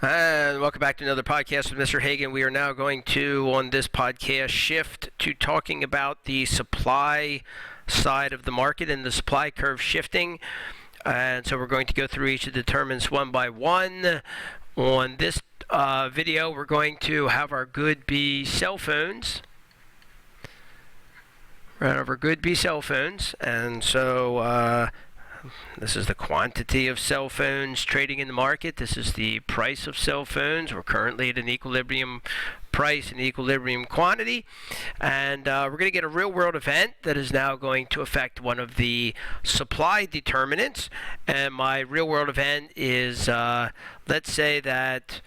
And welcome back to another podcast with Mr. Hagan. We are now going to, on this podcast, shift to talking about the supply side of the market and the supply curve shifting. And so we're going to go through each of the determinants one by one. On this video, we're going to have our good B cell phones. We're going to have our good B cell phones. And so this is the quantity of cell phones trading in the market. This is the price of cell phones. We're currently at an equilibrium price and equilibrium quantity. And we're going to get a real-world event that is now going to affect one of the supply determinants. And my real-world event is, let's say that...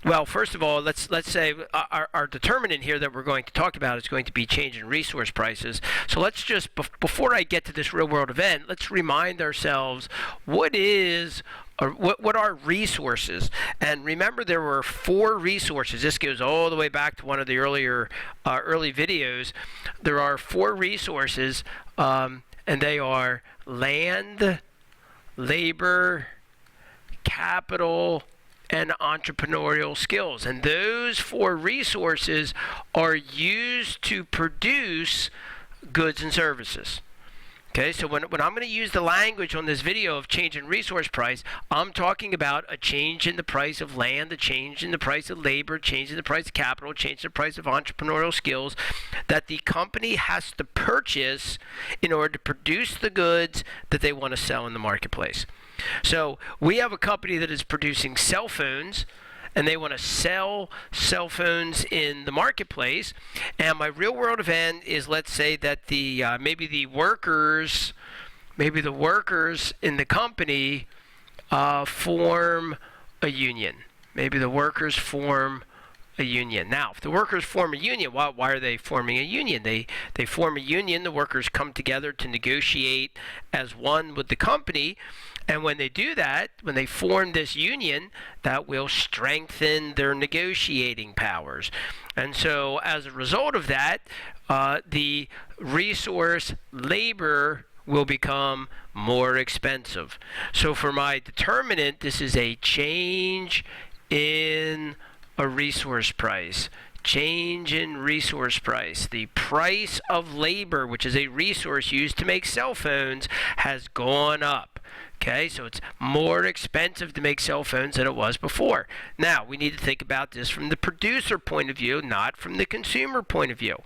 well, first of all, let's say our determinant here that we're going to talk about is going to be change in resource prices. So let's just, before I get to this real-world event, let's remind ourselves what are resources. And remember, there were 4 resources. This goes all the way back to one of the early videos. There are 4 resources, and they are land, labor, capital, and entrepreneurial skills. And those 4 resources are used to produce goods and services. Okay, so when I'm going to use the language on this video of change in resource price, I'm talking about a change in the price of land, a change in the price of labor, change in the price of capital, change in the price of entrepreneurial skills that the company has to purchase in order to produce the goods that they want to sell in the marketplace. So we have a company that is producing cell phones, and they want to sell cell phones in the marketplace. And my real-world event is, let's say that the maybe the workers in the company form a union. Maybe the workers form a union. Now, if the workers form a union, why are they forming a union? They form a union. The workers come together to negotiate as one with the company. And when they do that, when they form this union, that will strengthen their negotiating powers. And so as a result of that, the resource labor will become more expensive. So for my determinant, this is a change in a resource price. Change in resource price. The price of labor, which is a resource used to make cell phones, has gone up. Okay, so it's more expensive to make cell phones than it was before. Now, we need to think about this from the producer point of view, not from the consumer point of view.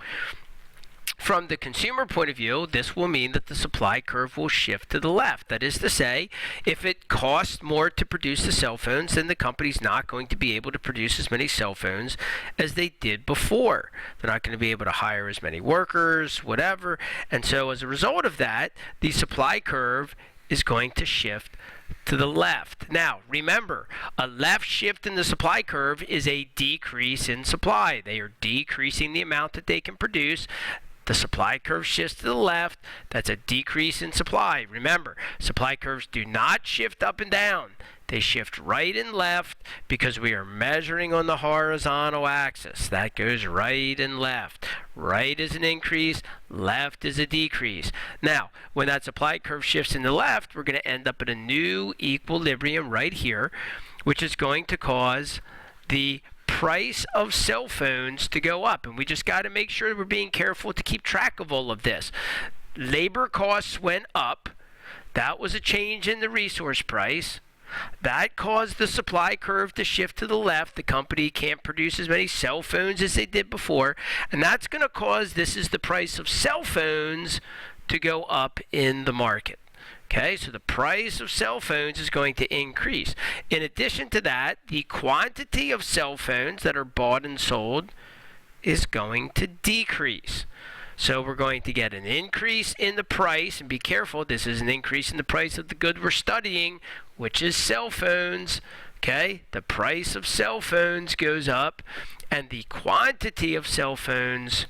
From the consumer point of view, this will mean that the supply curve will shift to the left. That is to say, if it costs more to produce the cell phones, then the company's not going to be able to produce as many cell phones as they did before. They're not going to be able to hire as many workers, whatever. And so as a result of that, the supply curve is going to shift to the left. Now, remember, a left shift in the supply curve is a decrease in supply. They are decreasing the amount that they can produce. The supply curve shifts to the left. That's a decrease in supply. Remember, supply curves do not shift up and down. They shift right and left because we are measuring on the horizontal axis. That goes right and left. Right is an increase, left is a decrease. Now, when that supply curve shifts in the left, we're going to end up at a new equilibrium right here, which is going to cause the price of cell phones to go up. And we just got to make sure that we're being careful to keep track of all of this. Labor costs went up. That was a change in the resource price. That caused the supply curve to shift to the left. The company can't produce as many cell phones as they did before. And that's going to cause, this is the price of cell phones to go up in the market. Okay, so the price of cell phones is going to increase. In addition to that, the quantity of cell phones that are bought and sold is going to decrease. So we're going to get an increase in the price, and be careful, this is an increase in the price of the good we're studying, which is cell phones. Okay, the price of cell phones goes up, and the quantity of cell phones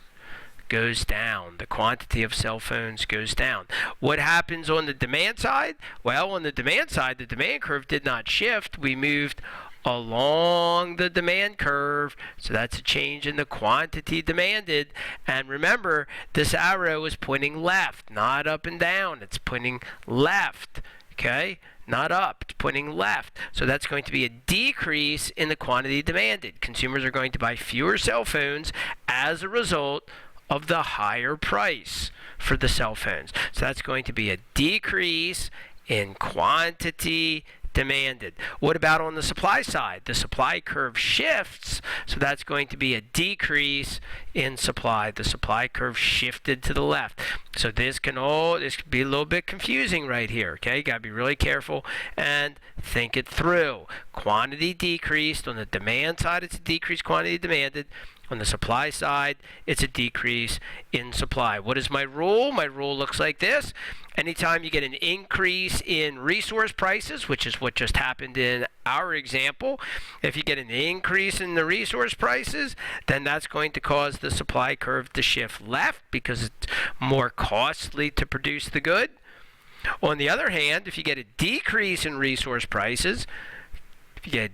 goes down. The quantity of cell phones goes down. What happens on the demand side? Well, on the demand side, the demand curve did not shift. We moved along the demand curve, so that's a change in the quantity demanded. And remember, this arrow is pointing left, not up and down. It's pointing left. Okay, not up. It's pointing left. So that's going to be a decrease in the quantity demanded. Consumers are going to buy fewer cell phones as a result of the higher price for the cell phones. So that's going to be a decrease in quantity demanded. What about on the supply side? The supply curve shifts, so that's going to be a decrease in supply. The supply curve shifted to the left. So this can be a little bit confusing right here, okay? You got to be really careful and think it through. Quantity decreased. On the demand side, it's a decreased quantity demanded. On the supply side, it's a decrease in supply. What is my rule? My rule looks like this. Anytime you get an increase in resource prices, which is what just happened in our example, if you get an increase in the resource prices, then that's going to cause the supply curve to shift left because it's more costly to produce the good. On the other hand, if you get a decrease in resource prices, we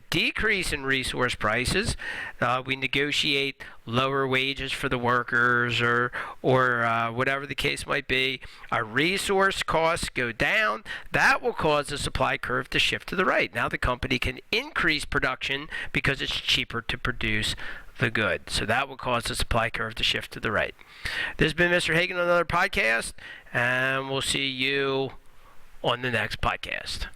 negotiate lower wages for the workers or whatever the case might be. Our resource costs go down. That will cause the supply curve to shift to the right. Now the company can increase production because it's cheaper to produce the good. So that will cause the supply curve to shift to the right. This has been Mr. Hagan on another podcast, and we'll see you on the next podcast.